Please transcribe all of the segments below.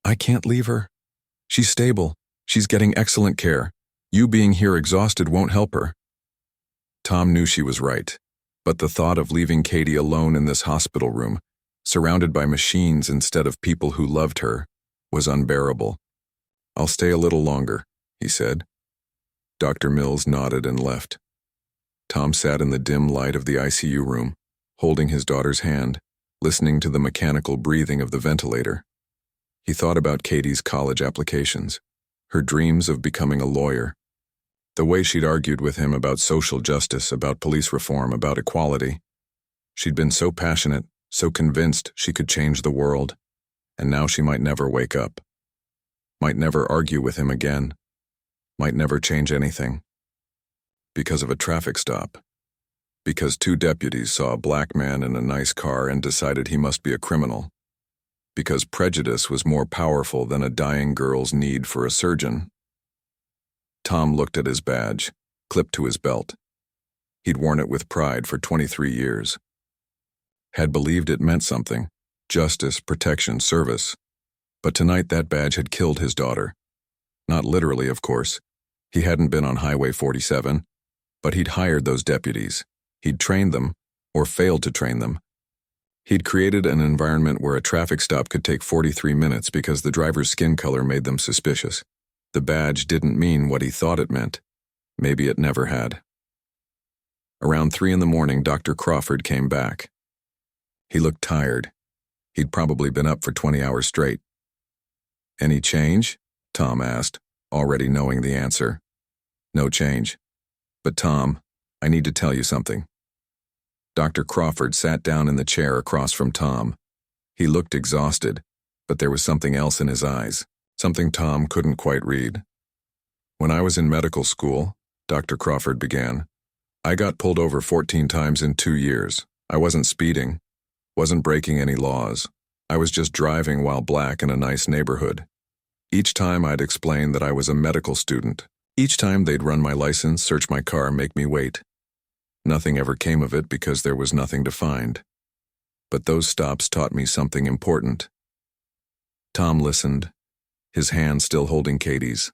I can't leave her. She's stable. She's getting excellent care. You being here exhausted won't help her. Tom knew she was right, but the thought of leaving Katie alone in this hospital room, surrounded by machines instead of people who loved her, was unbearable. I'll stay a little longer, he said. Dr. Mills nodded and left. Tom sat in the dim light of the ICU room, holding his daughter's hand, listening to the mechanical breathing of the ventilator. He thought about Katie's college applications, her dreams of becoming a lawyer, the way she'd argued with him about social justice, about police reform, about equality. She'd been so passionate, so convinced she could change the world, and now she might never wake up, might never argue with him again, might never change anything. Because of a traffic stop. Because 2 deputies saw a black man in a nice car and decided he must be a criminal. Because prejudice was more powerful than a dying girl's need for a surgeon. Tom looked at his badge, clipped to his belt. He'd worn it with pride for 23 years. Had believed it meant something, justice, protection, service. But tonight that badge had killed his daughter. Not literally, of course. He hadn't been on Highway 47, but he'd hired those deputies. He'd trained them, or failed to train them. He'd created an environment where a traffic stop could take 43 minutes because the driver's skin color made them suspicious. The badge didn't mean what he thought it meant. Maybe it never had. Around 3 in the morning, Dr. Crawford came back. He looked tired. He'd probably been up for 20 hours straight. "Any change?" Tom asked, already knowing the answer. "No change. But Tom, I need to tell you something." Dr. Crawford sat down in the chair across from Tom. He looked exhausted, but there was something else in his eyes, something Tom couldn't quite read. "When I was in medical school," Dr. Crawford began, "I got pulled over 14 times in 2 years. I wasn't speeding, wasn't breaking any laws. I was just driving while black in a nice neighborhood. Each time I'd explain that I was a medical student. Each time they'd run my license, search my car, make me wait. Nothing ever came of it because there was nothing to find. But those stops taught me something important." Tom listened, his hand still holding Katie's.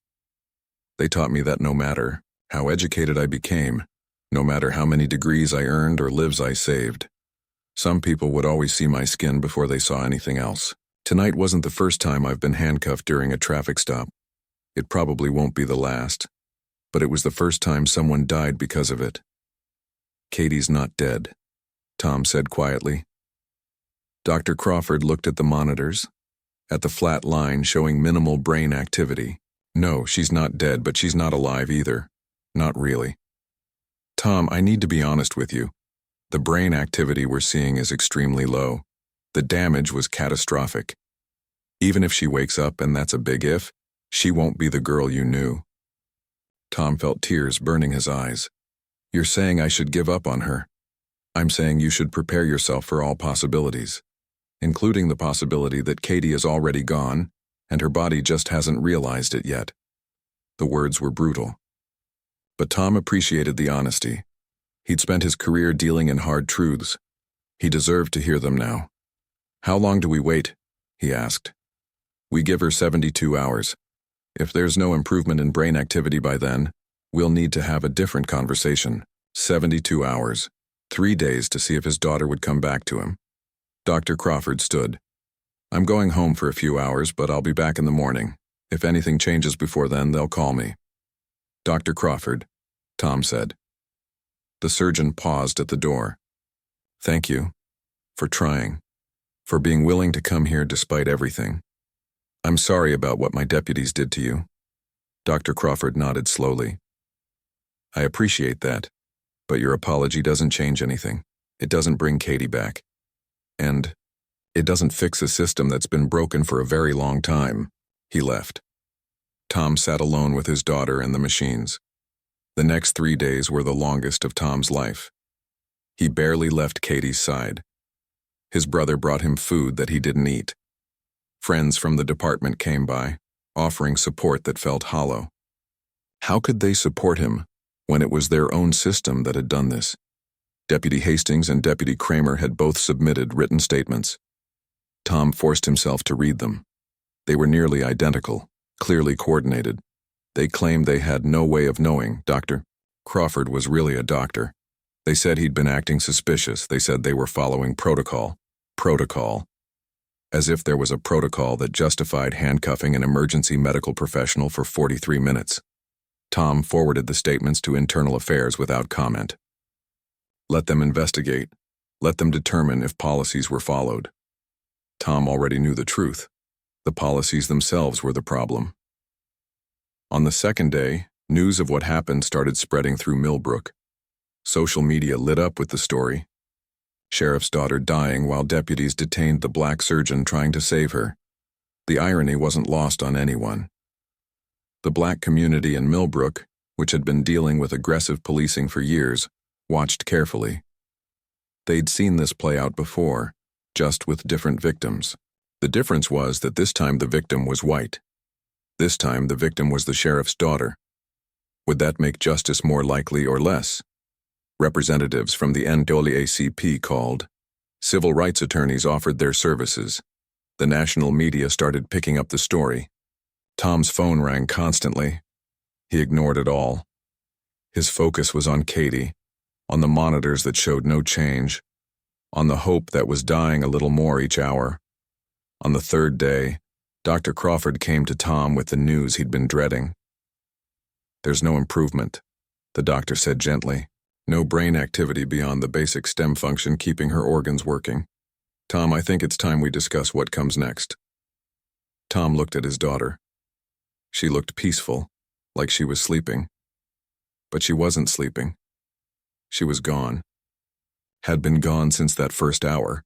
"They taught me that no matter how educated I became, no matter how many degrees I earned or lives I saved, some people would always see my skin before they saw anything else. Tonight wasn't the first time I've been handcuffed during a traffic stop. It probably won't be the last, but it was the first time someone died because of it." "Katie's not dead," Tom said quietly. Dr. Crawford looked at the monitors, at the flat line showing minimal brain activity. "No, she's not dead, but she's not alive either. Not really. Tom, I need to be honest with you. The brain activity we're seeing is extremely low. The damage was catastrophic. Even if she wakes up, and that's a big if, she won't be the girl you knew." Tom felt tears burning his eyes. "You're saying I should give up on her. I'm saying you should prepare yourself for all possibilities, including the possibility that Katie is already gone, and her body just hasn't realized it yet." The words were brutal. But Tom appreciated the honesty. He'd spent his career dealing in hard truths. He deserved to hear them now. "How long do we wait?" he asked. "We give her 72 hours. If there's no improvement in brain activity by then, we'll need to have a different conversation." 72 hours. 3 days to see if his daughter would come back to him. Dr. Crawford stood. "I'm going home for a few hours, but I'll be back in the morning. If anything changes before then, they'll call me." "Dr. Crawford," Tom said. The surgeon paused at the door. "Thank you for trying, for being willing to come here despite everything. I'm sorry about what my deputies did to you." Dr. Crawford nodded slowly. "I appreciate that, but your apology doesn't change anything. It doesn't bring Katie back. And it doesn't fix a system that's been broken for a very long time." He left. Tom sat alone with his daughter and the machines. The next 3 days were the longest of Tom's life. He barely left Katie's side. His brother brought him food that he didn't eat. Friends from the department came by, offering support that felt hollow. How could they support him when it was their own system that had done this? Deputy Hastings and Deputy Kramer had both submitted written statements. Tom forced himself to read them. They were nearly identical, clearly coordinated. They claimed they had no way of knowing Dr. Crawford was really a doctor. They said he'd been acting suspicious. They said they were following protocol. Protocol. As if there was a protocol that justified handcuffing an emergency medical professional for 43 minutes. Tom forwarded the statements to Internal Affairs without comment. Let them investigate. Let them determine if policies were followed. Tom already knew the truth. The policies themselves were the problem. On the second day, news of what happened started spreading through Millbrook. Social media lit up with the story. Sheriff's daughter dying while deputies detained the black surgeon trying to save her. The irony wasn't lost on anyone. The black community in Millbrook, which had been dealing with aggressive policing for years, watched carefully. They'd seen this play out before, just with different victims. The difference was that this time the victim was white. This time the victim was the sheriff's daughter. Would that make justice more likely or less? Representatives from the NAACP called. Civil rights attorneys offered their services. The national media started picking up the story. Tom's phone rang constantly. He ignored it all. His focus was on Katie, on the monitors that showed no change, on the hope that was dying a little more each hour. On the third day, Dr. Crawford came to Tom with the news he'd been dreading. There's no improvement, the doctor said gently. No brain activity beyond the basic stem function keeping her organs working. Tom, I think it's time we discuss what comes next. Tom looked at his daughter. She looked peaceful, like she was sleeping. But she wasn't sleeping. She was gone. Had been gone since that first hour,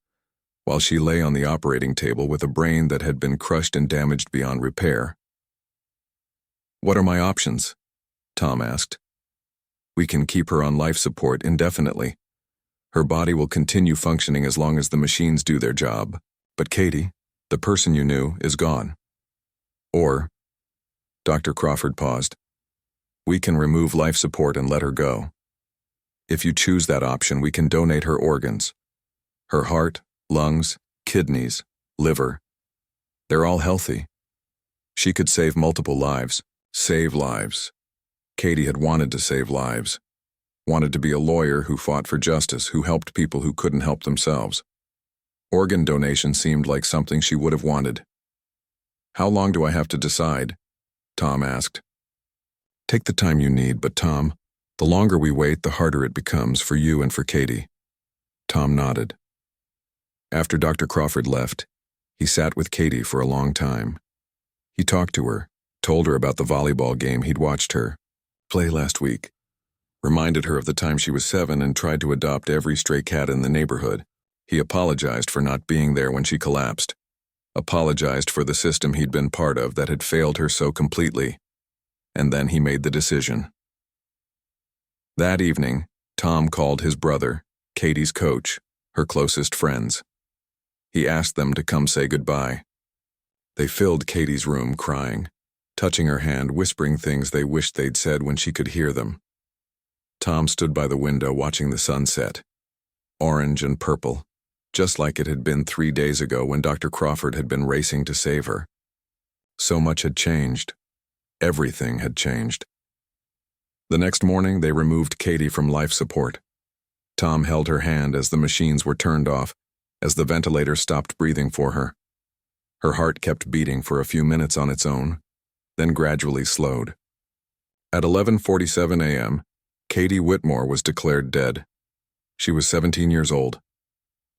while she lay on the operating table with a brain that had been crushed and damaged beyond repair. What are my options? Tom asked. We can keep her on life support indefinitely. Her body will continue functioning as long as the machines do their job. But Katie, the person you knew, is gone. Or, Dr. Crawford paused, we can remove life support and let her go. If you choose that option, we can donate her organs. Her heart, lungs, kidneys, liver. They're all healthy. She could save multiple lives. Save lives. Katie had wanted to save lives. Wanted to be a lawyer who fought for justice, who helped people who couldn't help themselves. Organ donation seemed like something she would have wanted. How long do I have to decide? Tom asked. Take the time you need, but Tom, the longer we wait, the harder it becomes for you and for Katie. Tom nodded. After Dr. Crawford left, he sat with Katie for a long time. He talked to her, told her about the volleyball game he'd watched her play last week, reminded her of the time she was 7 and tried to adopt every stray cat in the neighborhood. He apologized for not being there when she collapsed, apologized for the system he'd been part of that had failed her so completely. And then he made the decision. That evening, Tom called his brother, Katie's coach, her closest friends. He asked them to come say goodbye. They filled Katie's room crying, touching her hand, whispering things they wished they'd said when she could hear them. Tom stood by the window watching the sunset, orange and purple, just like it had been 3 days ago when Dr. Crawford had been racing to save her. So much had changed. Everything had changed. The next morning, they removed Katie from life support. Tom held her hand as the machines were turned off, as the ventilator stopped breathing for her. Her heart kept beating for a few minutes on its own, then gradually slowed. At 11:47 a.m., Katie Whitmore was declared dead. She was 17 years old.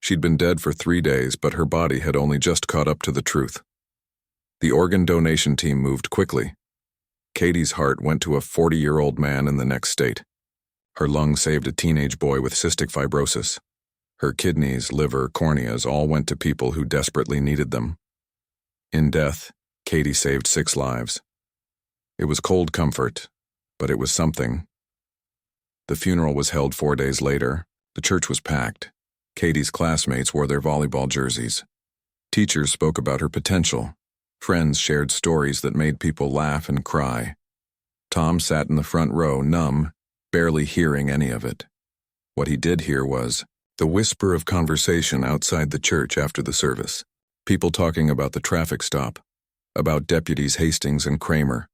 She'd been dead for 3 days, but her body had only just caught up to the truth. The organ donation team moved quickly. Katie's heart went to a 40-year-old man in the next state. Her lungs saved a teenage boy with cystic fibrosis. Her kidneys, liver, corneas all went to people who desperately needed them. In death, Katie saved 6 lives. It was cold comfort, but it was something. The funeral was held 4 days later. The church was packed. Katie's classmates wore their volleyball jerseys. Teachers spoke about her potential. Friends shared stories that made people laugh and cry. Tom sat in the front row, numb, barely hearing any of it. What he did hear was the whisper of conversation outside the church after the service. People talking about the traffic stop, about deputies Hastings and Kramer,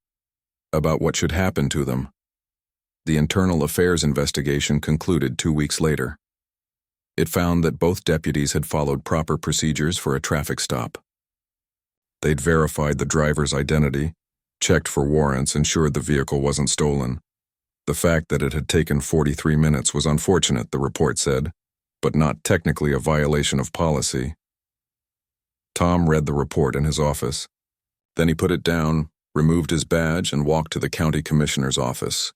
about what should happen to them. The internal affairs investigation concluded 2 weeks later. It found that both deputies had followed proper procedures for a traffic stop. They'd verified the driver's identity, checked for warrants, ensured the vehicle wasn't stolen. The fact that it had taken 43 minutes was unfortunate, the report said, but not technically a violation of policy. Tom read the report in his office. Then he put it down, removed his badge, and walked to the county commissioner's office.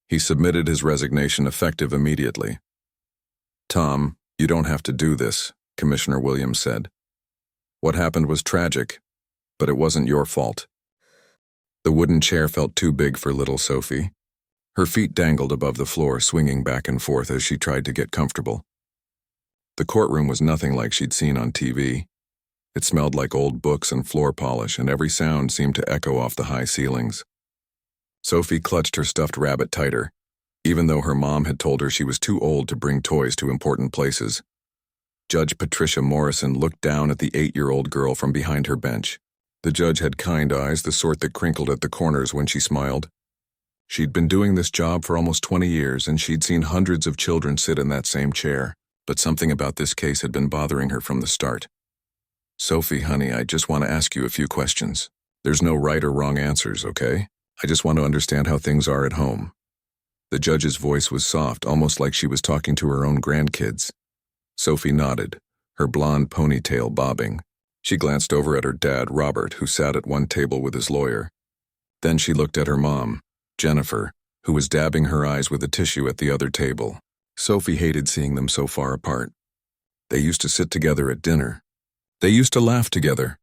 He submitted his resignation effective immediately. "Tom, you don't have to do this," Commissioner Williams said. "What happened was tragic, but it wasn't your fault." The wooden chair felt too big for little Sophie. Her feet dangled above the floor, swinging back and forth as she tried to get comfortable. The courtroom was nothing like she'd seen on TV. It smelled like old books and floor polish, and every sound seemed to echo off the high ceilings. Sophie clutched her stuffed rabbit tighter, even though her mom had told her she was too old to bring toys to important places. Judge Patricia Morrison looked down at the 8-year-old girl from behind her bench. The judge had kind eyes, the sort that crinkled at the corners when she smiled. She'd been doing this job for almost 20 years, and she'd seen hundreds of children sit in that same chair, but something about this case had been bothering her from the start. "Sophie, honey, I just want to ask you a few questions. There's no right or wrong answers, okay? I just want to understand how things are at home." The judge's voice was soft, almost like she was talking to her own grandkids. Sophie nodded, her blonde ponytail bobbing. She glanced over at her dad, Robert, who sat at one table with his lawyer. Then she looked at her mom, Jennifer, who was dabbing her eyes with a tissue at the other table. Sophie hated seeing them so far apart. They used to sit together at dinner. They used to laugh together.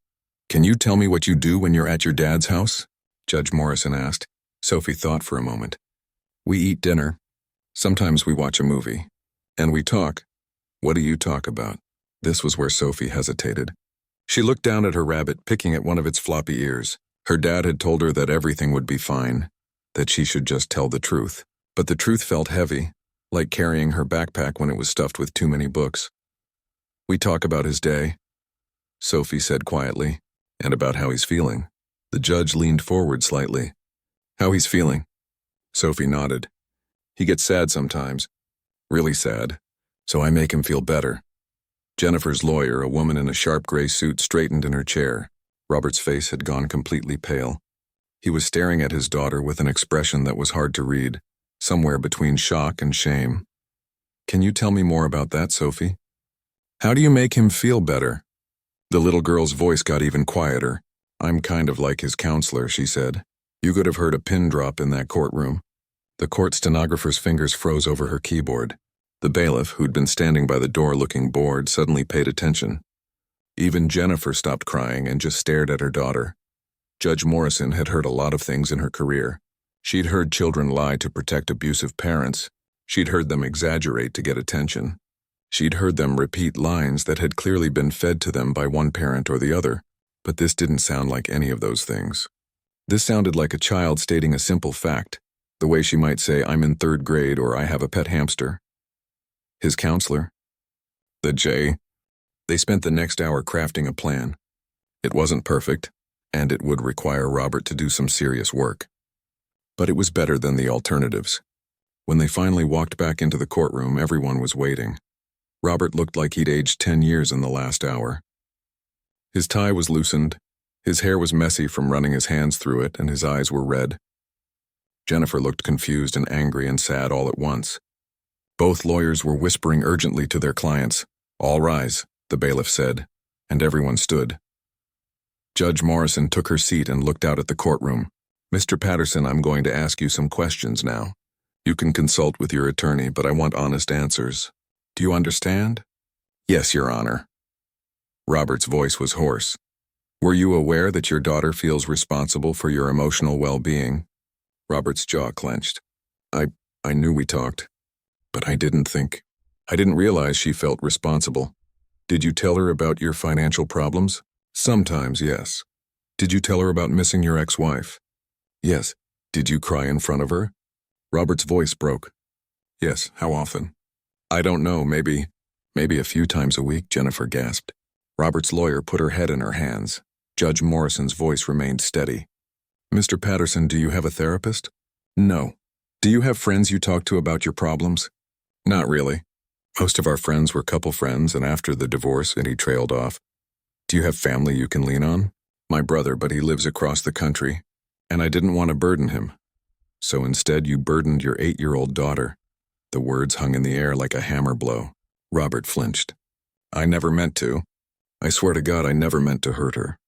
"Can you tell me what you do when you're at your dad's house?" Judge Morrison asked. Sophie thought for a moment. "We eat dinner. Sometimes we watch a movie. And we talk." "What do you talk about?" This was where Sophie hesitated. She looked down at her rabbit, picking at one of its floppy ears. Her dad had told her that everything would be fine, that she should just tell the truth. But the truth felt heavy, like carrying her backpack when it was stuffed with too many books. "We talk about his day," Sophie said quietly, "and about how he's feeling." The judge leaned forward slightly. "How he's feeling?" Sophie nodded. "He gets sad sometimes. Really sad. So I make him feel better." Jennifer's lawyer, a woman in a sharp gray suit, straightened in her chair. Robert's face had gone completely pale. He was staring at his daughter with an expression that was hard to read, somewhere between shock and shame. "Can you tell me more about that, Sophie? How do you make him feel better?" The little girl's voice got even quieter. "I'm kind of like his counselor," she said. You could have heard a pin drop in that courtroom. The court stenographer's fingers froze over her keyboard. The bailiff, who'd been standing by the door looking bored, suddenly paid attention. Even Jennifer stopped crying and just stared at her daughter. Judge Morrison had heard a lot of things in her career. She'd heard children lie to protect abusive parents. She'd heard them exaggerate to get attention. She'd heard them repeat lines that had clearly been fed to them by one parent or the other. But this didn't sound like any of those things. This sounded like a child stating a simple fact, the way she might say, "I'm in 3rd grade," or "I have a pet hamster." His counselor? The J. They spent the next hour crafting a plan. It wasn't perfect, and it would require Robert to do some serious work. But it was better than the alternatives. When they finally walked back into the courtroom, everyone was waiting. Robert looked like he'd aged 10 years in the last hour. His tie was loosened, his hair was messy from running his hands through it, and his eyes were red. Jennifer looked confused and angry and sad all at once. Both lawyers were whispering urgently to their clients. "All rise," the bailiff said, and everyone stood. Judge Morrison took her seat and looked out at the courtroom. "Mr. Patterson, I'm going to ask you some questions now. You can consult with your attorney, but I want honest answers. Do you understand?" "Yes, Your Honor." Robert's voice was hoarse. "Were you aware that your daughter feels responsible for your emotional well-being?" Robert's jaw clenched. I knew we talked, but I didn't realize she felt responsible." "Did you tell her about your financial problems?" "Sometimes, yes." "Did you tell her about missing your ex-wife?" "Yes." "Did you cry in front of her?" Robert's voice broke. "Yes, how often?" "I don't know, maybe a few times a week," Jennifer gasped. Robert's lawyer put her head in her hands. Judge Morrison's voice remained steady. Mr. Patterson, do you have a therapist? No. Do you have friends you talk to about your problems? Not really. Most of our friends were couple friends, and after the divorce, and he trailed off. Do you have family you can lean on? My brother, but he lives across the country, and I didn't want to burden him. So instead you burdened your 8-year-old daughter. The words hung in the air like a hammer blow. Robert flinched. I never meant to. I swear to God I never meant to hurt her.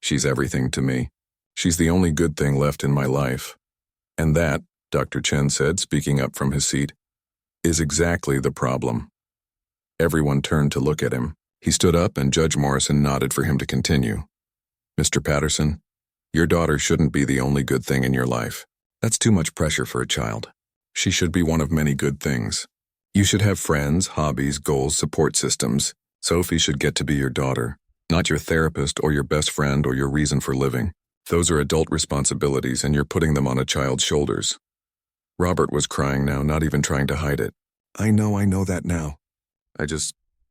She's everything to me. She's the only good thing left in my life. And that, Dr. Chen said, speaking up from his seat, is exactly the problem. Everyone turned to look at him. He stood up and Judge Morrison nodded for him to continue. Mr. Patterson, your daughter shouldn't be the only good thing in your life. That's too much pressure for a child. She should be one of many good things. You should have friends, hobbies, goals, support systems. Sophie should get to be your daughter, not your therapist or your best friend or your reason for living. Those are adult responsibilities and you're putting them on a child's shoulders. Robert was crying now, not even trying to hide it. I know that now.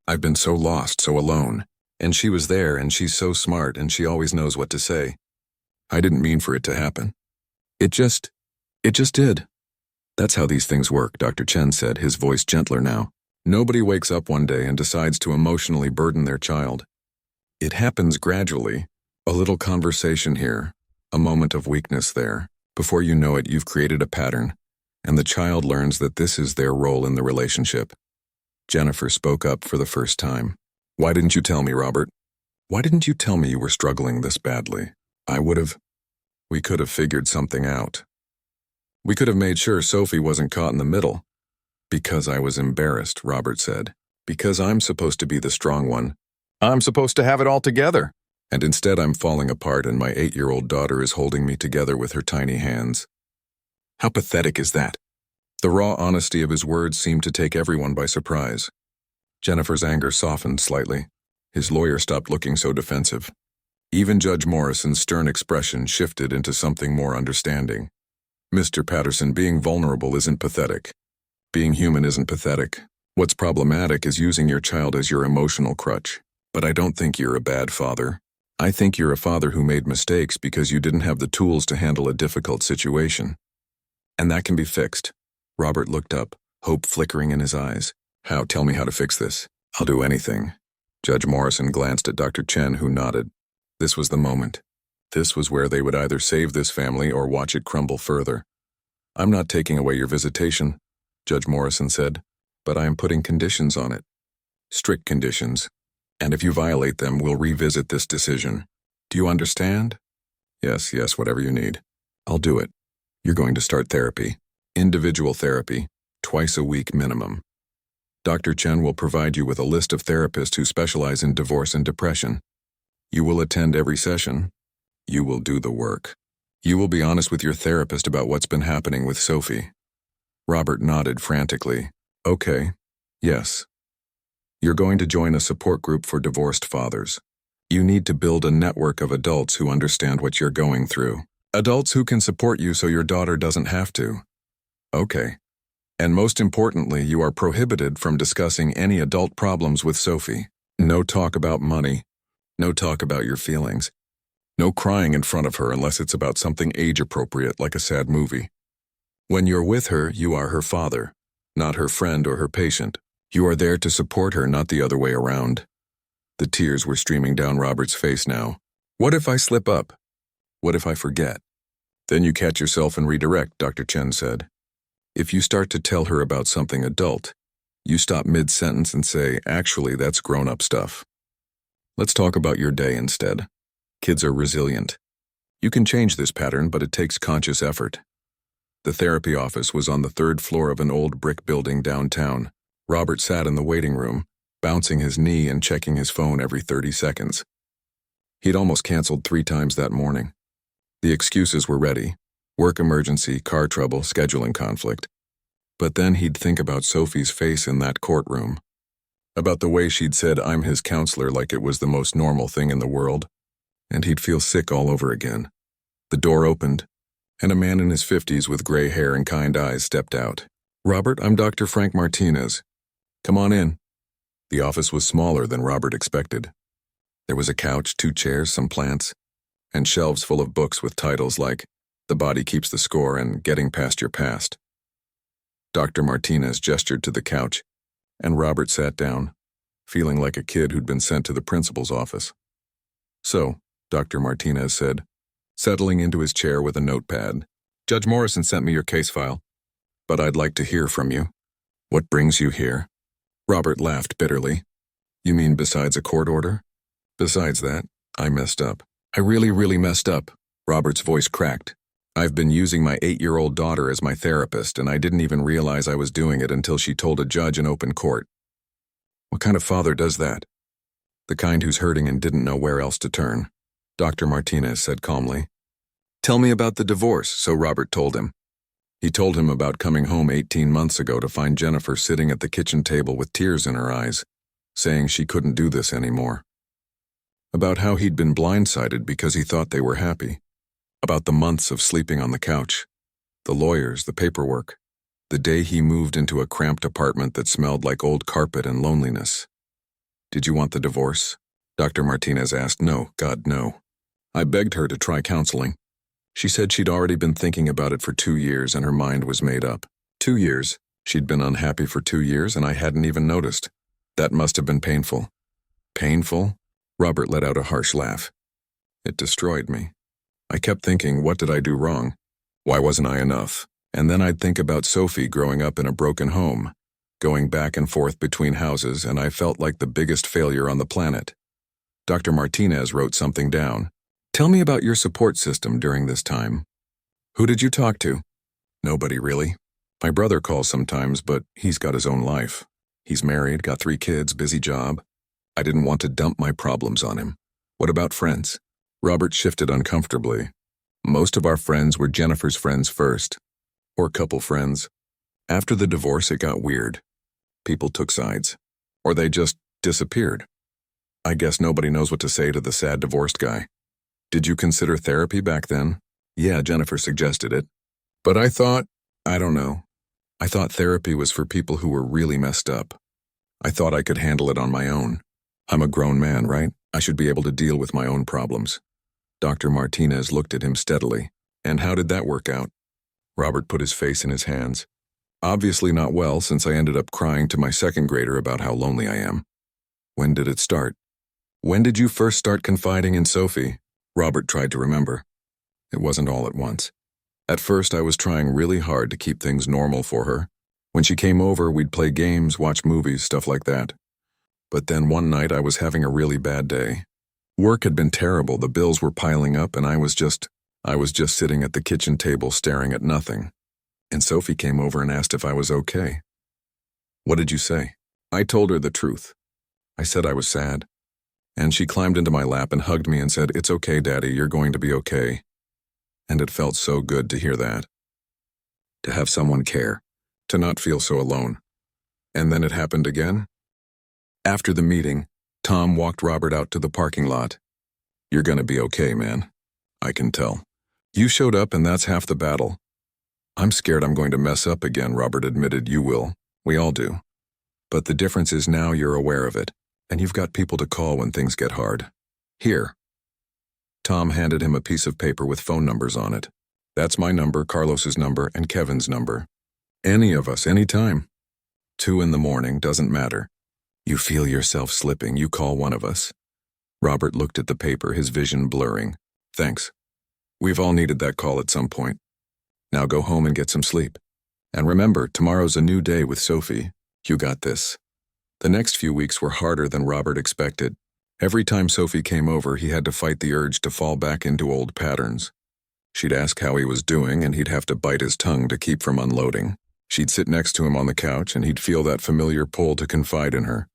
I've been so lost, so alone. And she was there, and she's so smart, and she always knows what to say. I didn't mean for it to happen. It just did. That's how these things work, Dr. Chen said, his voice gentler now. Nobody wakes up one day and decides to emotionally burden their child. It happens gradually. A little conversation here, a moment of weakness there. Before you know it, you've created a pattern, and the child learns that this is their role in the relationship. Jennifer spoke up for the first time. Why didn't you tell me, Robert? Why didn't you tell me you were struggling this badly? We could have figured something out. We could have made sure Sophie wasn't caught in the middle. Because I was embarrassed, Robert said. Because I'm supposed to be the strong one. I'm supposed to have it all together. And instead I'm falling apart and my 8-year-old daughter is holding me together with her tiny hands. How pathetic is that? The raw honesty of his words seemed to take everyone by surprise. Jennifer's anger softened slightly. His lawyer stopped looking so defensive. Even Judge Morrison's stern expression shifted into something more understanding. Mr. Patterson, being vulnerable isn't pathetic. Being human isn't pathetic. What's problematic is using your child as your emotional crutch. But I don't think you're a bad father. I think you're a father who made mistakes because you didn't have the tools to handle a difficult situation. And that can be fixed. Robert looked up, hope flickering in his eyes. How? Tell me how to fix this. I'll do anything. Judge Morrison glanced at Dr. Chen, who nodded. This was the moment. This was where they would either save this family or watch it crumble further. I'm not taking away your visitation, Judge Morrison said, but I am putting conditions on it. Strict conditions. And if you violate them, we'll revisit this decision. Do you understand? Yes, whatever you need. I'll do it. You're going to start therapy. Individual therapy, twice a week minimum. Dr. Chen will provide you with a list of therapists who specialize in divorce and depression. You will attend every session. You will do the work. You will be honest with your therapist about what's been happening with Sophie. Robert nodded frantically. Okay. Yes. You're going to join a support group for divorced fathers. You need to build a network of adults who understand what you're going through. Adults who can support you so your daughter doesn't have to. Okay. And most importantly, you are prohibited from discussing any adult problems with Sophie. No talk about money. No talk about your feelings. No crying in front of her unless it's about something age-appropriate like a sad movie. When you're with her, you are her father, not her friend or her patient. You are there to support her, not the other way around. The tears were streaming down Robert's face now. What if I slip up? What if I forget? Then you catch yourself and redirect, Dr. Chen said. If you start to tell her about something adult, you stop mid-sentence and say, actually, that's grown-up stuff. Let's talk about your day instead. Kids are resilient. You can change this pattern, but it takes conscious effort. The therapy office was on the 3rd floor of an old brick building downtown. Robert sat in the waiting room, bouncing his knee and checking his phone every 30 seconds. He'd almost canceled 3 times that morning. The excuses were ready. Work emergency, car trouble, scheduling conflict. But then he'd think about Sophie's face in that courtroom. About the way she'd said, I'm his counselor, like it was the most normal thing in the world. And he'd feel sick all over again. The door opened, and a man in his 50s with gray hair and kind eyes stepped out. Robert, I'm Dr. Frank Martinez. Come on in. The office was smaller than Robert expected. There was a couch, 2 chairs, some plants, and shelves full of books with titles like The Body Keeps the Score and Getting Past Your Past. Dr. Martinez gestured to the couch, and Robert sat down, feeling like a kid who'd been sent to the principal's office. "So," Dr. Martinez said, settling into his chair with a notepad, "Judge Morrison sent me your case file, but I'd like to hear from you. What brings you here?" Robert laughed bitterly. "You mean besides a court order?" "Besides that, I messed up. I really messed up." Robert's voice cracked. "I've been using my 8-year-old daughter as my therapist, and I didn't even realize I was doing it until she told a judge in open court." "What kind of father does that?" "The kind who's hurting and didn't know where else to turn," Dr. Martinez said calmly. "Tell me about the divorce," so Robert told him. He told him about coming home 18 months ago to find Jennifer sitting at the kitchen table with tears in her eyes, saying she couldn't do this anymore. About how he'd been blindsided because he thought they were happy. About the months of sleeping on the couch, the lawyers, the paperwork, the day he moved into a cramped apartment that smelled like old carpet and loneliness. "Did you want the divorce?" Dr. Martinez asked. "No, God, no. I begged her to try counseling. She said she'd already been thinking about it for 2 years and her mind was made up." 2 years? She'd been unhappy for 2 years and I hadn't even noticed. That must have been painful. Painful? Robert let out a harsh laugh. It destroyed me. I kept thinking, what did I do wrong? Why wasn't I enough? And then I'd think about Sophie growing up in a broken home, going back and forth between houses, and I felt like the biggest failure on the planet. Dr. Martinez wrote something down. "Tell me about your support system during this time." "Who did you talk to?" "Nobody, really. My brother calls sometimes, but he's got his own life. He's married, got 3 kids, busy job. I didn't want to dump my problems on him." "What about friends?" Robert shifted uncomfortably. "Most of our friends were Jennifer's friends first, or couple friends. After the divorce, it got weird. People took sides, or they just disappeared. I guess nobody knows what to say to the sad divorced guy." "Did you consider therapy back then?" "Yeah, Jennifer suggested it. But I don't know. I thought therapy was for people who were really messed up. I thought I could handle it on my own. I'm a grown man, right? I should be able to deal with my own problems." Dr. Martinez looked at him steadily. "And how did that work out?" Robert put his face in his hands. "Obviously not well, since I ended up crying to my 2nd grader about how lonely I am." "When did it start?" "When did you first start confiding in Sophie?" Robert tried to remember. "It wasn't all at once. At first I was trying really hard to keep things normal for her. When she came over, we'd play games, watch movies, stuff like that. But then one night I was having a really bad day. Work had been terrible, the bills were piling up, and I was just sitting at the kitchen table staring at nothing. And Sophie came over and asked if I was okay." "What did you say?" "I told her the truth. I said I was sad. And she climbed into my lap and hugged me and said, 'It's okay, Daddy, you're going to be okay.' And it felt so good to hear that. To have someone care. To not feel so alone. And then it happened again." After the meeting, Tom walked Robert out to the parking lot. "You're gonna be okay, man. I can tell. You showed up and that's half the battle." "I'm scared I'm going to mess up again," Robert admitted. "You will. We all do. But the difference is now you're aware of it, and you've got people to call when things get hard. Here." Tom handed him a piece of paper with phone numbers on it. "That's my number, Carlos's number, and Kevin's number. Any of us, anytime. 2 in the morning, doesn't matter. You feel yourself slipping, you call one of us." Robert looked at the paper, his vision blurring. "Thanks. We've all needed that call at some point. Now go home and get some sleep. And remember, tomorrow's a new day with Sophie. You got this." The next few weeks were harder than Robert expected. Every time Sophie came over, he had to fight the urge to fall back into old patterns. She'd ask how he was doing, and he'd have to bite his tongue to keep from unloading. She'd sit next to him on the couch, and he'd feel that familiar pull to confide in her.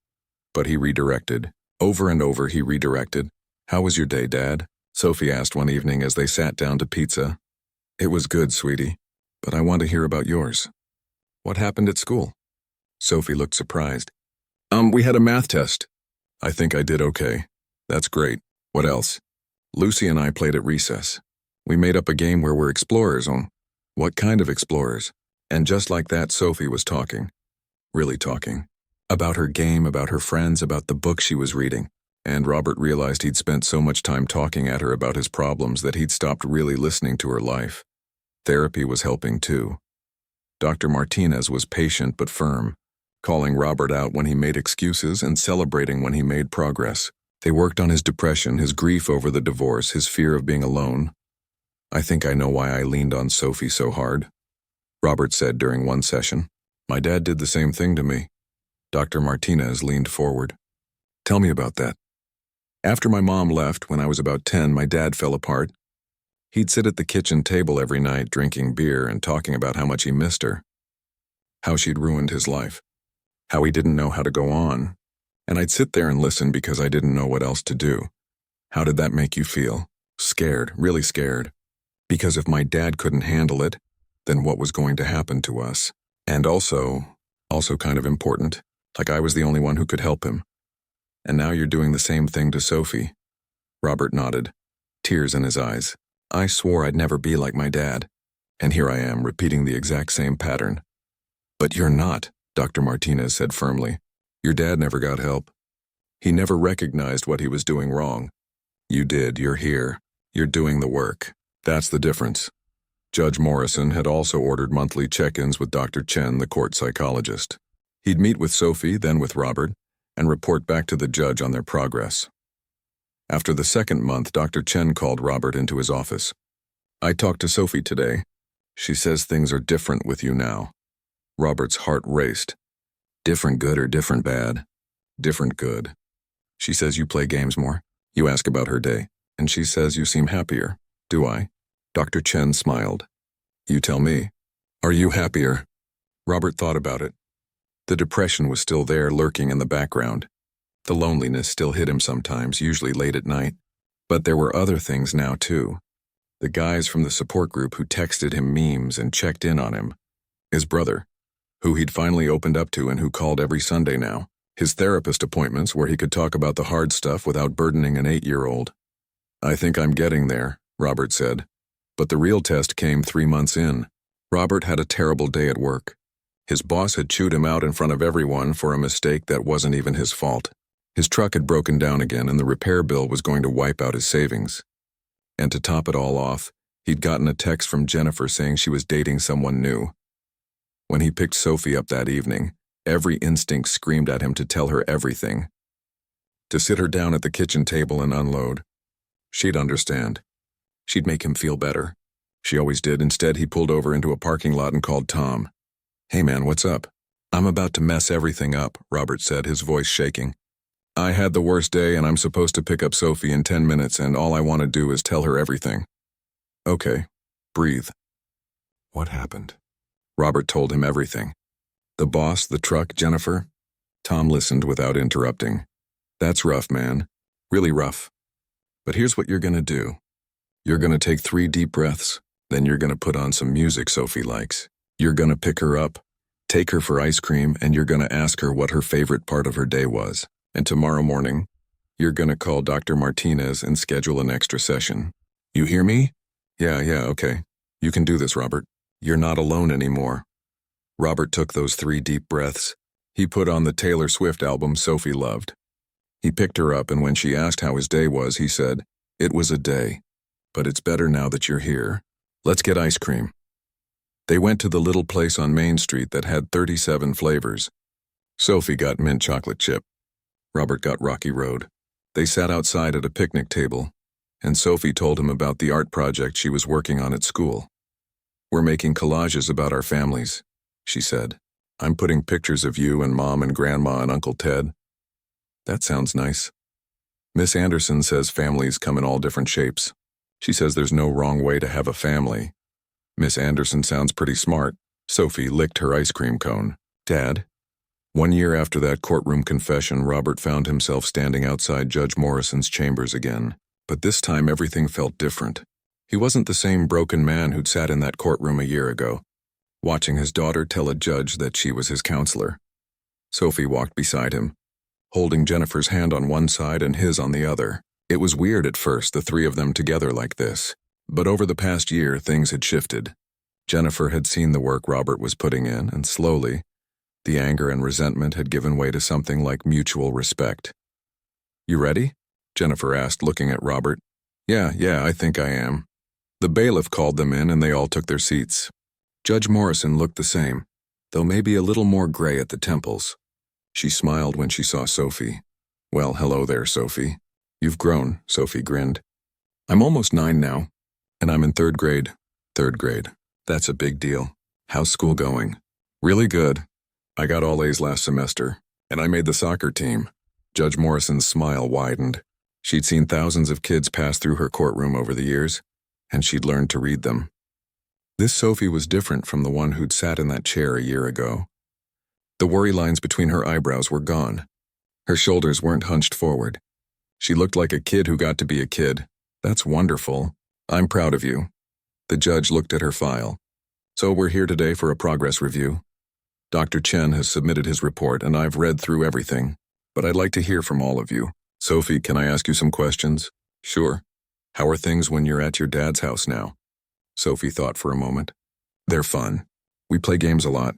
But he redirected. Over and over he redirected. "How was your day, Dad?" Sophie asked one evening as they sat down to pizza. "It was good, sweetie. But I want to hear about yours. What happened at school?" Sophie looked surprised. We had a math test. I think I did okay." "That's great. What else?" "Lucy and I played at recess. We made up a game where we're explorers on." "What kind of explorers?" And just like that, Sophie was talking. Really talking. About her game, about her friends, about the book she was reading. And Robert realized he'd spent so much time talking at her about his problems that he'd stopped really listening to her life. Therapy was helping too. Dr. Martinez was patient but firm, calling Robert out when he made excuses and celebrating when he made progress. They worked on his depression, his grief over the divorce, his fear of being alone. "I think I know why I leaned on Sophie so hard," Robert said during one session. "My dad did the same thing to me." Dr. Martinez leaned forward. "Tell me about that." "After my mom left, when I was about 10, my dad fell apart. He'd sit at the kitchen table every night drinking beer and talking about how much he missed her, how she'd ruined his life, how he didn't know how to go on. And I'd sit there and listen because I didn't know what else to do. How did that make you feel? Scared, really scared. Because if my dad couldn't handle it, then what was going to happen to us? And also kind of important, like I was the only one who could help him. And now you're doing the same thing to Sophie." Robert nodded, tears in his eyes. "I swore I'd never be like my dad. And here I am, repeating the exact same pattern." "But you're not," Dr. Martinez said firmly. "Your dad never got help. He never recognized what he was doing wrong. You did, you're here. You're doing the work. That's the difference." Judge Morrison had also ordered monthly check-ins with Dr. Chen, the court psychologist. He'd meet with Sophie, then with Robert, and report back to the judge on their progress. After the second month, Dr. Chen called Robert into his office. "I talked to Sophie today. She says things are different with you now." Robert's heart raced. "Different good or different bad?" "Different good. She says you play games more. You ask about her day, and she says you seem happier. Do I?" Dr. Chen smiled. "You tell me. Are you happier?" Robert thought about it. The depression was still there, lurking in the background. The loneliness still hit him sometimes, usually late at night. But there were other things now, too. The guys from the support group who texted him memes and checked in on him. His brother, who he'd finally opened up to and who called every Sunday now. His therapist appointments where he could talk about the hard stuff without burdening an 8-year-old. "I think I'm getting there," Robert said. But the real test came 3 months in. Robert had a terrible day at work. His boss had chewed him out in front of everyone for a mistake that wasn't even his fault. His truck had broken down again and the repair bill was going to wipe out his savings. And to top it all off, he'd gotten a text from Jennifer saying she was dating someone new. When he picked Sophie up that evening, every instinct screamed at him to tell her everything. To sit her down at the kitchen table and unload. She'd understand. She'd make him feel better. She always did. Instead, he pulled over into a parking lot and called Tom. "Hey man, what's up?" "I'm about to mess everything up," Robert said, his voice shaking. "I had the worst day and I'm supposed to pick up Sophie in 10 minutes and all I want to do is tell her everything." "Okay, breathe." "What happened?" Robert told him everything. The boss, the truck, Jennifer. Tom listened without interrupting. "That's rough, man. Really rough. But here's what you're gonna do. You're gonna take 3 deep breaths. Then you're gonna put on some music Sophie likes. You're gonna pick her up, take her for ice cream, and you're gonna ask her what her favorite part of her day was. And tomorrow morning, you're gonna call Dr. Martinez and schedule an extra session. You hear me?" Yeah, okay. You can do this, Robert. You're not alone anymore." Robert took those 3 deep breaths. He put on the Taylor Swift album Sophie loved. He picked her up and when she asked how his day was, he said, "It was a day. But it's better now that you're here. Let's get ice cream." They went to the little place on Main Street that had 37 flavors. Sophie got mint chocolate chip. Robert got Rocky Road. They sat outside at a picnic table, and Sophie told him about the art project she was working on at school. "We're making collages about our families," she said. "I'm putting pictures of you and Mom and Grandma and Uncle Ted." "That sounds nice." "Miss Anderson says families come in all different shapes. She says there's no wrong way to have a family." "Miss Anderson sounds pretty smart." Sophie licked her ice cream cone. "Dad?" 1 year after that courtroom confession, Robert found himself standing outside Judge Morrison's chambers again. But this time everything felt different. He wasn't the same broken man who'd sat in that courtroom a year ago, watching his daughter tell a judge that she was his counselor. Sophie walked beside him, holding Jennifer's hand on one side and his on the other. It was weird at first, the 3 of them together like this. But over the past year, things had shifted. Jennifer had seen the work Robert was putting in, and slowly, the anger and resentment had given way to something like mutual respect. You ready? Jennifer asked, looking at Robert. Yeah, I think I am. The bailiff called them in and they all took their seats. Judge Morrison looked the same, though maybe a little more gray at the temples. She smiled when she saw Sophie. Well, hello there, Sophie. You've grown, Sophie grinned. I'm almost 9 now, and I'm in 3rd grade. 3rd grade. That's a big deal. How's school going? Really good. I got all A's last semester, and I made the soccer team. Judge Morrison's smile widened. She'd seen thousands of kids pass through her courtroom over the years, and she'd learned to read them. This Sophie was different from the one who'd sat in that chair a year ago. The worry lines between her eyebrows were gone. Her shoulders weren't hunched forward. She looked like a kid who got to be a kid. That's wonderful. I'm proud of you. The judge looked at her file. So we're here today for a progress review. Dr. Chen has submitted his report and I've read through everything, but I'd like to hear from all of you. Sophie, can I ask you some questions? Sure. How are things when you're at your dad's house now? Sophie thought for a moment. They're fun. We play games a lot.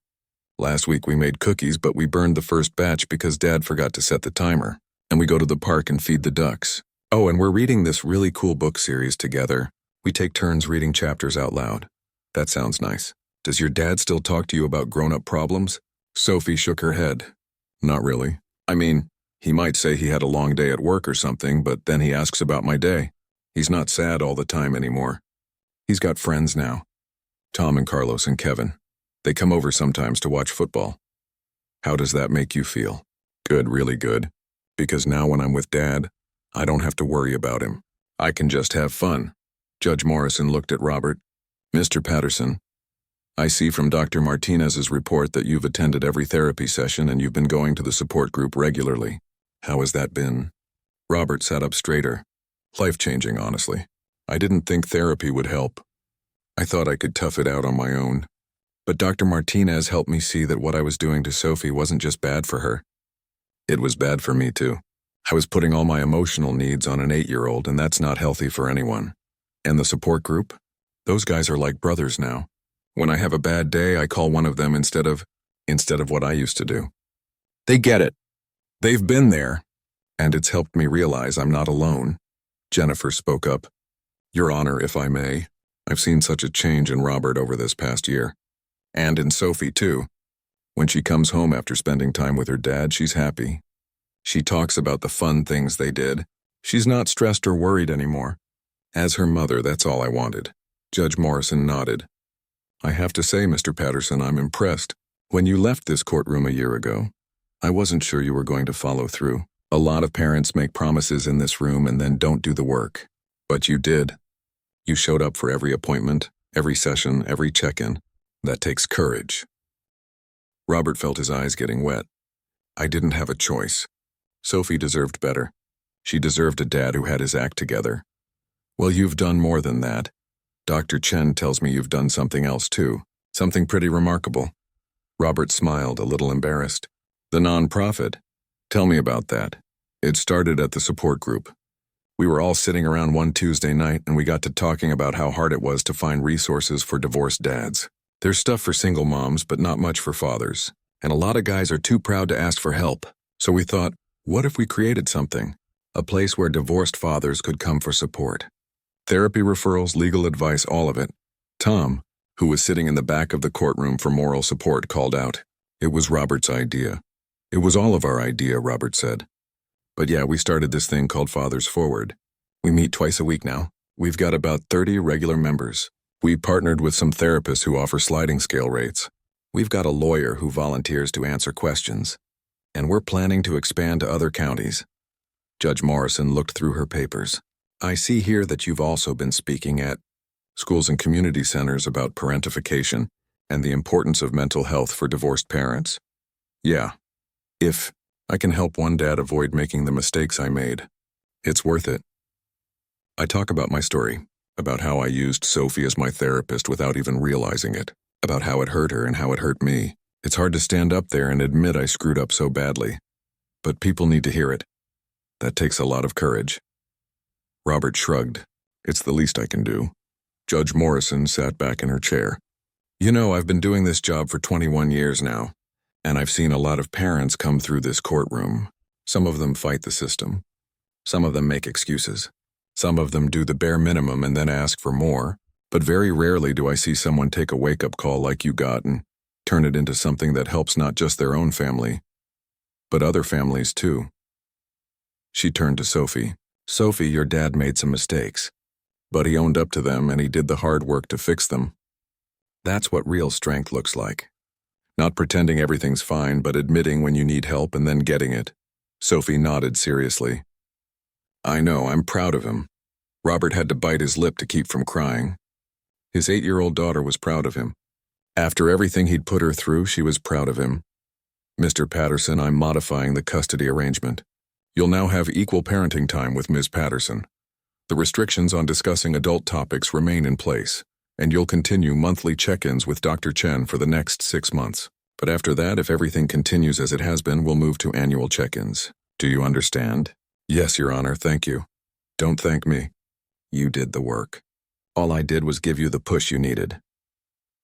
Last week we made cookies, but we burned the first batch because Dad forgot to set the timer. And we go to the park and feed the ducks. Oh, and we're reading this really cool book series together. We take turns reading chapters out loud. That sounds nice. Does your dad still talk to you about grown-up problems? Sophie shook her head. Not really. I mean, he might say he had a long day at work or something, but then he asks about my day. He's not sad all the time anymore. He's got friends now. Tom and Carlos and Kevin. They come over sometimes to watch football. How does that make you feel? Good, really good. Because now when I'm with Dad, I don't have to worry about him. I can just have fun. Judge Morrison looked at Robert. Mr. Patterson, I see from Dr. Martinez's report that you've attended every therapy session and you've been going to the support group regularly. How has that been? Robert sat up straighter. Life-changing, honestly. I didn't think therapy would help. I thought I could tough it out on my own. But Dr. Martinez helped me see that what I was doing to Sophie wasn't just bad for her. It was bad for me, too. I was putting all my emotional needs on an 8-year-old, and that's not healthy for anyone. And the support group? Those guys are like brothers now. When I have a bad day, I call one of them instead of what I used to do. They get it. They've been there. And it's helped me realize I'm not alone. Jennifer spoke up. Your Honor, if I may, I've seen such a change in Robert over this past year. And in Sophie, too. When she comes home after spending time with her dad, she's happy. She talks about the fun things they did. She's not stressed or worried anymore. As her mother, that's all I wanted. Judge Morrison nodded. I have to say, Mr. Patterson, I'm impressed. When you left this courtroom a year ago, I wasn't sure you were going to follow through. A lot of parents make promises in this room and then don't do the work. But you did. You showed up for every appointment, every session, every check-in. That takes courage. Robert felt his eyes getting wet. I didn't have a choice. Sophie deserved better. She deserved a dad who had his act together. Well, you've done more than that. Dr. Chen tells me you've done something else too. Something pretty remarkable. Robert smiled, a little embarrassed. The nonprofit? Tell me about that. It started at the support group. We were all sitting around one Tuesday night and we got to talking about how hard it was to find resources for divorced dads. There's stuff for single moms, but not much for fathers. And a lot of guys are too proud to ask for help. So we thought, what if we created something? A place where divorced fathers could come for support. Therapy referrals, legal advice, all of it. Tom, who was sitting in the back of the courtroom for moral support, called out. It was Robert's idea. It was all of our idea, Robert said. But yeah, we started this thing called Fathers Forward. We meet twice a week now. We've got about 30 regular members. We partnered with some therapists who offer sliding scale rates. We've got a lawyer who volunteers to answer questions. And we're planning to expand to other counties. Judge Morrison looked through her papers. I see here that you've also been speaking at schools and community centers about parentification and the importance of mental health for divorced parents. Yeah. If I can help one dad avoid making the mistakes I made, it's worth it. I talk about my story, about how I used Sophie as my therapist without even realizing it, about how it hurt her and how it hurt me. It's hard to stand up there and admit I screwed up so badly, but people need to hear it. That takes a lot of courage. Robert shrugged. It's the least I can do. Judge Morrison sat back in her chair. You know, I've been doing this job for 21 years now, and I've seen a lot of parents come through this courtroom. Some of them fight the system. Some of them make excuses. Some of them do the bare minimum and then ask for more, but very rarely do I see someone take a wake-up call like you got and turn it into something that helps not just their own family, but other families too. She turned to Sophie. Sophie, your dad made some mistakes, but he owned up to them and he did the hard work to fix them. That's what real strength looks like. Not pretending everything's fine, but admitting when you need help and then getting it. Sophie nodded seriously. I know, I'm proud of him. Robert had to bite his lip to keep from crying. His 8-year-old daughter was proud of him. After everything he'd put her through, she was proud of him. Mr. Patterson, I'm modifying the custody arrangement. You'll now have equal parenting time with Ms. Patterson. The restrictions on discussing adult topics remain in place, and you'll continue monthly check-ins with Dr. Chen for the next 6 months. But after that, if everything continues as it has been, we'll move to annual check-ins. Do you understand? Yes, Your Honor, thank you. Don't thank me. You did the work. All I did was give you the push you needed.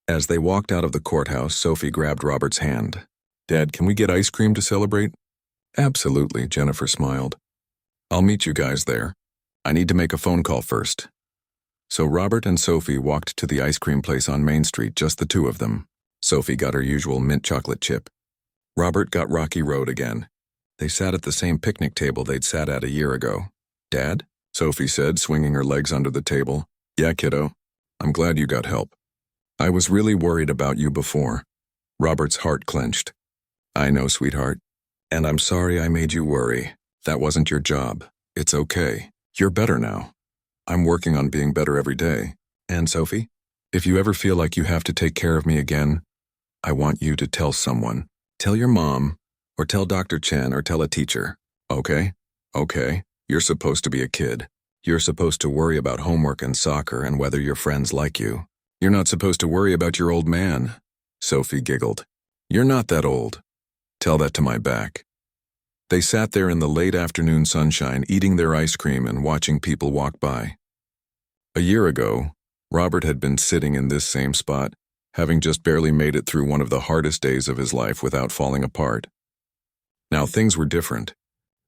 As they walked out of the courthouse, Sophie grabbed Robert's hand. Dad, can we get ice cream to celebrate? Absolutely, Jennifer smiled. I'll meet you guys there. I need to make a phone call first. So Robert and Sophie walked to the ice cream place on Main Street, just the two of them. Sophie got her usual mint chocolate chip. Robert got Rocky Road again. They sat at the same picnic table they'd sat at a year ago. Dad? Sophie said, swinging her legs under the table. Yeah, kiddo. I'm glad you got help. I was really worried about you before. Robert's heart clenched. I know, sweetheart. And I'm sorry I made you worry. That wasn't your job. It's okay. You're better now. I'm working on being better every day. And Sophie, if you ever feel like you have to take care of me again, I want you to tell someone. Tell your mom, or tell Dr. Chen, or tell a teacher. Okay? Okay. You're supposed to be a kid. You're supposed to worry about homework and soccer and whether your friends like you. You're not supposed to worry about your old man. Sophie giggled. You're not that old. Tell that to my back. They sat there in the late afternoon sunshine, eating their ice cream and watching people walk by. A year ago, Robert had been sitting in this same spot, having just barely made it through one of the hardest days of his life without falling apart. Now things were different.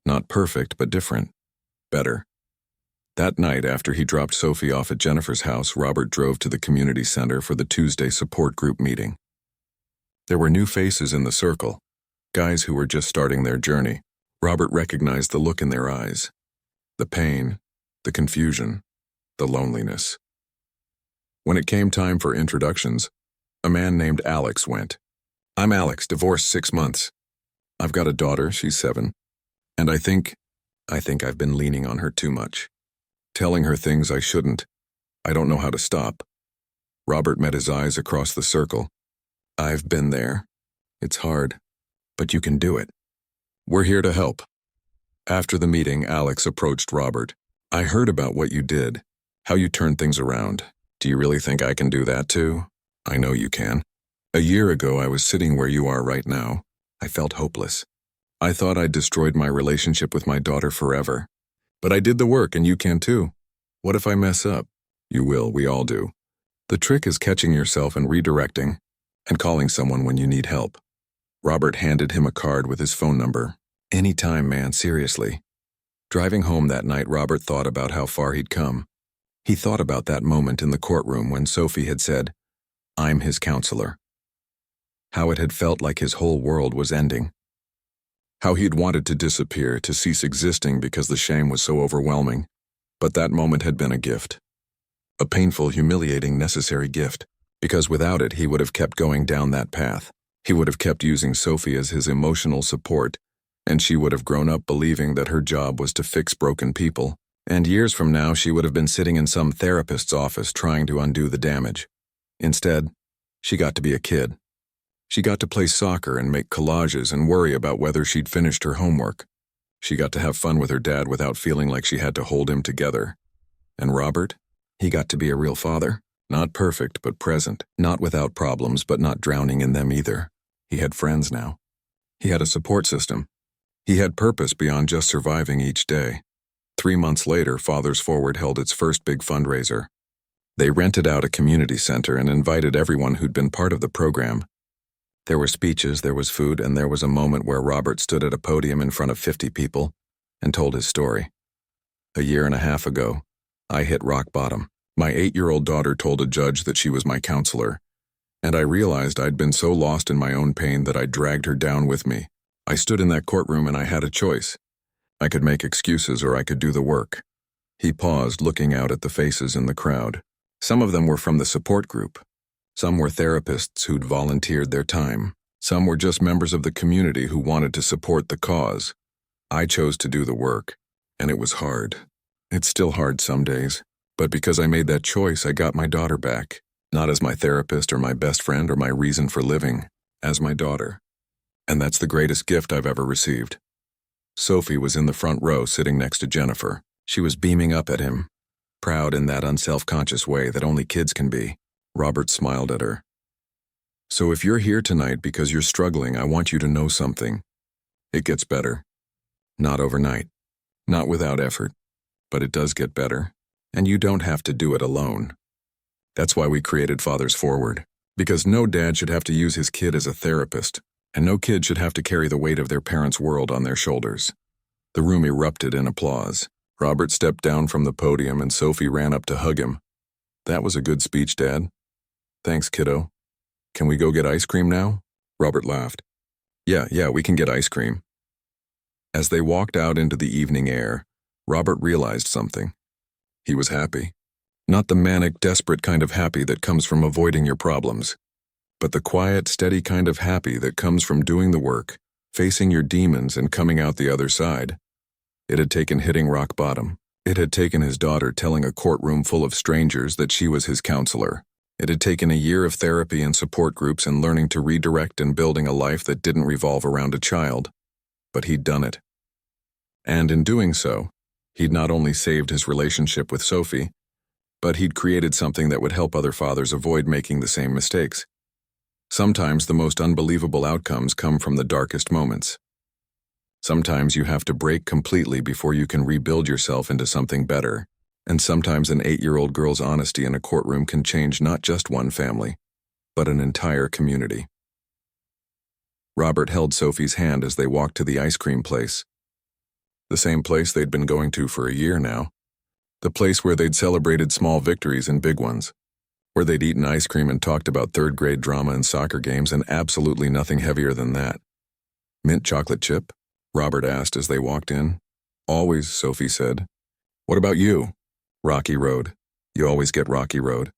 Not perfect, but different. Better. That night, after he dropped Sophie off at Jennifer's house, Robert drove to the community center for the Tuesday support group meeting. There were new faces in the circle, guys who were just starting their journey. Robert recognized the look in their eyes, the pain, the confusion, the loneliness. When it came time for introductions, a man named Alex went. I'm Alex, divorced 6 months. I've got a daughter, she's 7, and I think I've been leaning on her too much. Telling her things I shouldn't. I don't know how to stop. Robert met his eyes across the circle. I've been there. It's hard, but you can do it. We're here to help. After the meeting, Alex approached Robert. I heard about what you did, how you turned things around. Do you really think I can do that too? I know you can. A year ago, I was sitting where you are right now. I felt hopeless. I thought I'd destroyed my relationship with my daughter forever. But I did the work, and you can too. What if I mess up? You will, we all do. The trick is catching yourself and redirecting, and calling someone when you need help. Robert handed him a card with his phone number. Anytime, man, seriously. Driving home that night, Robert thought about how far he'd come. He thought about that moment in the courtroom when Sophie had said, I'm his counselor. How it had felt like his whole world was ending. How he'd wanted to disappear, to cease existing because the shame was so overwhelming. But that moment had been a gift. A painful, humiliating, necessary gift. Because without it, he would have kept going down that path. He would have kept using Sophie as his emotional support, and she would have grown up believing that her job was to fix broken people. And years from now, she would have been sitting in some therapist's office trying to undo the damage. Instead, she got to be a kid. She got to play soccer and make collages and worry about whether she'd finished her homework. She got to have fun with her dad without feeling like she had to hold him together. And Robert? He got to be a real father. Not perfect, but present. Not without problems, but not drowning in them either. He had friends now. He had a support system. He had purpose beyond just surviving each day. 3 months later, Fathers Forward held its first big fundraiser. They rented out a community center and invited everyone who'd been part of the program. There were speeches, there was food, and there was a moment where Robert stood at a podium in front of 50 people and told his story. A year and a half ago, I hit rock bottom. My 8-year-old daughter told a judge that she was my counselor, and I realized I'd been so lost in my own pain that I dragged her down with me. I stood in that courtroom and I had a choice. I could make excuses or I could do the work. He paused, looking out at the faces in the crowd. Some of them were from the support group. Some were therapists who'd volunteered their time. Some were just members of the community who wanted to support the cause. I chose to do the work, and it was hard. It's still hard some days, but because I made that choice, I got my daughter back. Not as my therapist or my best friend or my reason for living, as my daughter. And that's the greatest gift I've ever received. Sophie was in the front row sitting next to Jennifer. She was beaming up at him, proud in that unself-conscious way that only kids can be. Robert smiled at her. So if you're here tonight because you're struggling, I want you to know something. It gets better. Not overnight. Not without effort. But it does get better. And you don't have to do it alone. That's why we created Fathers Forward. Because no dad should have to use his kid as a therapist. And no kid should have to carry the weight of their parents' world on their shoulders. The room erupted in applause. Robert stepped down from the podium and Sophie ran up to hug him. That was a good speech, Dad. Thanks, kiddo. Can we go get ice cream now? Robert laughed. Yeah, we can get ice cream. As they walked out into the evening air, Robert realized something. He was happy. Not the manic, desperate kind of happy that comes from avoiding your problems, but the quiet, steady kind of happy that comes from doing the work, facing your demons and coming out the other side. It had taken hitting rock bottom. It had taken his daughter telling a courtroom full of strangers that she was his counselor. It had taken a year of therapy and support groups and learning to redirect and building a life that didn't revolve around a child. But he'd done it. And in doing so, he'd not only saved his relationship with Sophie, but he'd created something that would help other fathers avoid making the same mistakes. Sometimes the most unbelievable outcomes come from the darkest moments. Sometimes you have to break completely before you can rebuild yourself into something better. And sometimes an 8-year-old girl's honesty in a courtroom can change not just one family, but an entire community. Robert held Sophie's hand as they walked to the ice cream place. The same place they'd been going to for a year now. The place where they'd celebrated small victories and big ones. Where they'd eaten ice cream and talked about third-grade drama and soccer games and absolutely nothing heavier than that. Mint chocolate chip? Robert asked as they walked in. Always, Sophie said. What about you? Rocky Road. You always get Rocky Road.